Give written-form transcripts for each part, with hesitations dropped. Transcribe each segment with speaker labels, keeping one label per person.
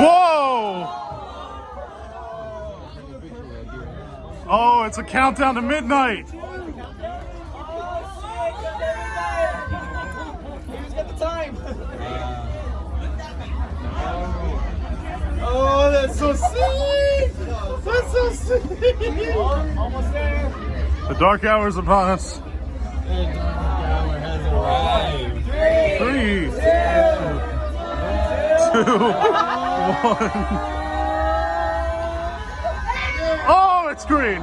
Speaker 1: Whoa! Oh, it's a countdown to midnight.
Speaker 2: Who's got the time? Oh, that's so sick! That's so sick! Almost there.
Speaker 1: The dark hour is upon us.
Speaker 2: The dark hour has arrived.
Speaker 1: 3, 2, 1. Oh, it's green.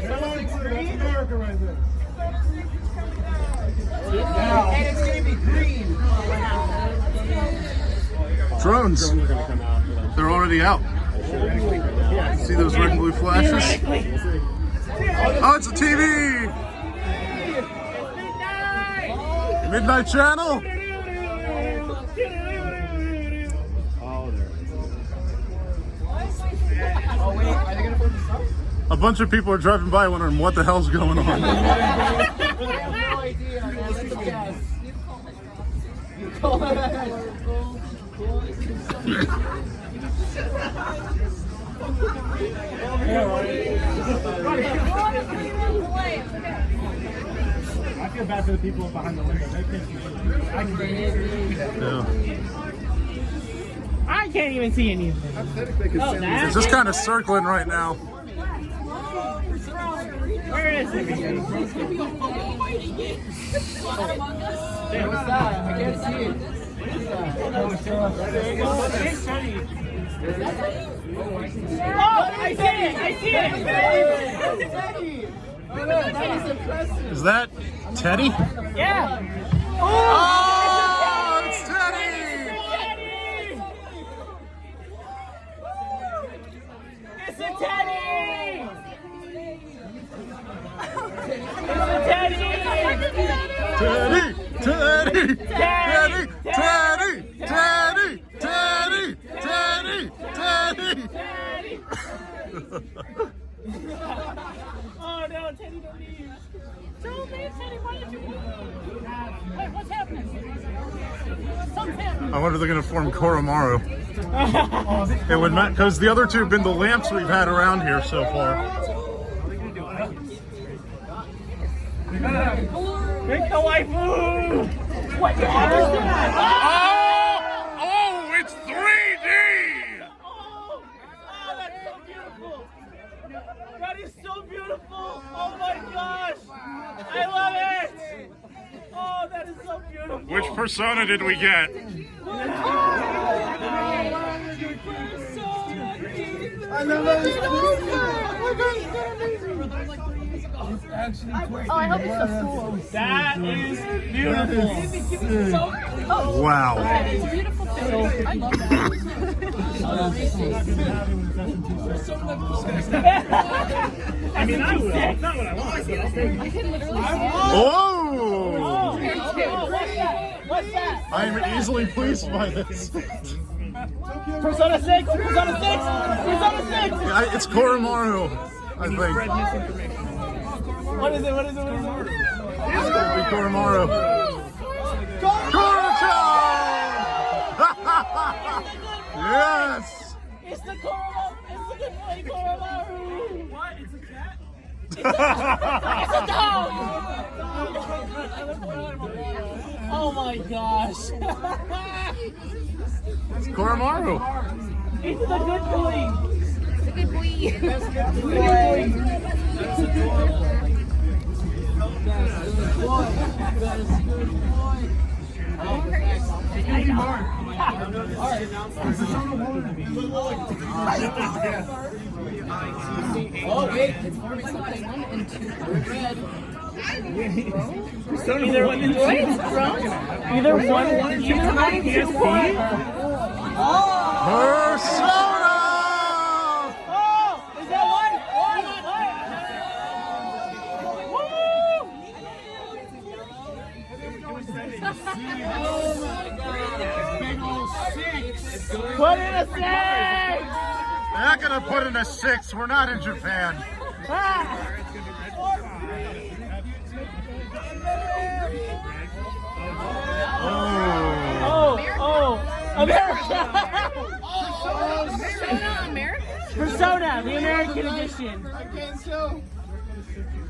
Speaker 2: And it's gonna be green.
Speaker 1: Drones. They're already out. See those red and blue flashes? Oh, it's a TV! Midnight channel?
Speaker 2: Oh wait, are they gonna put this up?
Speaker 1: A bunch of people are driving by wondering what the hell's going on.
Speaker 2: I have no idea. That's a guess.
Speaker 3: I feel bad for the people behind the window. They can't see anything.
Speaker 1: Yeah.
Speaker 3: I can't even see anything.
Speaker 1: It's just kind of circling right now.
Speaker 3: Where is it?
Speaker 2: Hey, what's that? I can't see it.
Speaker 3: Oh, I see it! I see it!
Speaker 2: That is impressive.
Speaker 1: Is that Teddy?
Speaker 3: Yeah!
Speaker 1: Oh, it's Teddy!
Speaker 3: It's a teddy! It's a teddy!
Speaker 1: Teddy! Teddy! Teddy! Teddy! Teddy! Teddy! Teddy! Teddy!
Speaker 3: Oh no, Teddy, don't leave. Don't leave, Teddy, why did you leave? Wait, what's happening? Something's happening.
Speaker 1: I wonder if they're going to form Koromaru. It would not, because the other two have been the lamps we've had around here so far.
Speaker 3: Make the waifu! What the hell is that?
Speaker 1: Oh, it's 3D!
Speaker 3: Oh, that's so beautiful! That is so beautiful! Oh my gosh! I love it! Oh, that is so beautiful!
Speaker 1: Which persona did we get?
Speaker 2: I love it.
Speaker 4: Oh, I hope it's so cool.
Speaker 3: That is beautiful!
Speaker 1: Wow.
Speaker 4: It's a beautiful thing. I love that.
Speaker 3: I mean, I would. It's not what I want.
Speaker 4: I can literally see it.
Speaker 1: Oh!
Speaker 3: What's that?
Speaker 1: I am easily pleased by this.
Speaker 3: Persona 6! Persona 6! Persona 6!
Speaker 1: It's Koromaru, I think.
Speaker 3: What is it? What is it? What is it?
Speaker 1: It's going to be Koromaru. Koro-chan! Yes!
Speaker 3: It's the Koromaru! It's the good boy Koromaru! What? It's a cat? It's a dog! Oh my gosh!
Speaker 1: It's Koromaru.
Speaker 3: It's the good boy!
Speaker 4: It's a good boy.
Speaker 3: It's the good boy!
Speaker 2: Oh wait, it's forming something.
Speaker 4: 1 and 2 red.
Speaker 3: Either one and two. Either one and two.
Speaker 1: Persona!
Speaker 3: Oh! Is that one? Put in a 6!
Speaker 1: They're not going to put in a 6. We're not in Japan.
Speaker 3: Ah! Oh, America!
Speaker 4: Persona America?
Speaker 3: Persona, the American edition.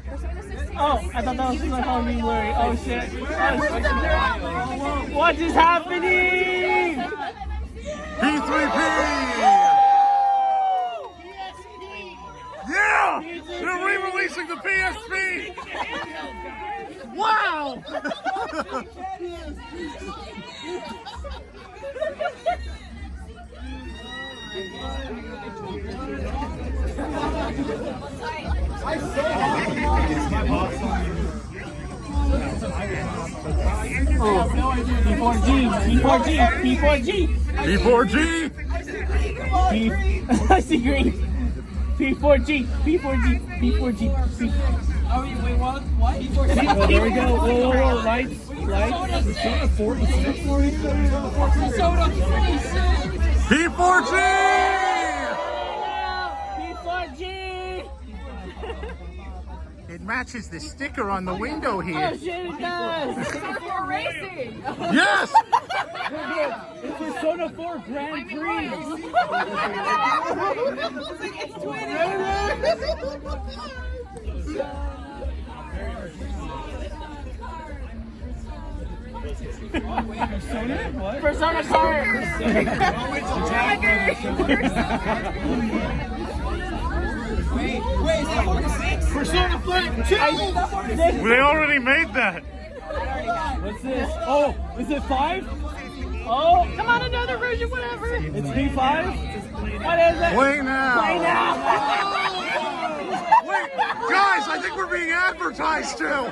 Speaker 4: Persona 16.
Speaker 3: Oh, I thought that was my phone being blurry. Oh shit. What is happening?
Speaker 1: P3P! Yeah! They're re-releasing the PSP! Wow!
Speaker 3: P4G, P4G, P4G,
Speaker 1: P4G!
Speaker 3: I see green. P4G, P4G, P4G, P4G.
Speaker 2: Oh, wait, what? What?
Speaker 3: There we go. Whoa, lights. Persona 46.
Speaker 2: Soda,
Speaker 1: P4G!
Speaker 3: P4G.
Speaker 1: It matches the sticker on the window
Speaker 3: Oh
Speaker 1: here.
Speaker 3: shit, it does.
Speaker 4: For racing.
Speaker 1: Yes!
Speaker 3: It's Persona 4 Grand Prix.
Speaker 4: It's twins.
Speaker 3: Persona Kart.
Speaker 2: Wait, is that 46? Persona 2!
Speaker 1: They already made that.
Speaker 3: What's this? Oh, is it 5? Oh, come on, another version, whatever. It's P5? What is it?
Speaker 1: Play now.
Speaker 3: Play now.
Speaker 1: Wait, guys, I think we're being advertised to.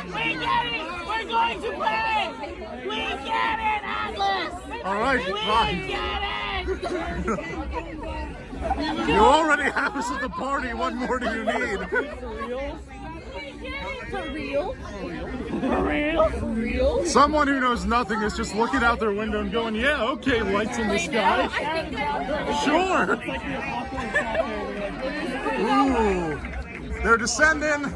Speaker 3: We get it! We're going to play! We get it, Atlas!
Speaker 1: All right,
Speaker 3: We
Speaker 1: fine.
Speaker 3: get it!
Speaker 1: You already have us at the party. What more do you need?
Speaker 4: For real?
Speaker 3: For real?
Speaker 4: For real?
Speaker 1: Someone who knows nothing is just looking out their window and going, yeah, okay, lights in the
Speaker 4: Play now?
Speaker 1: sky.
Speaker 4: I think that.
Speaker 1: Sure. Ooh, they're descending.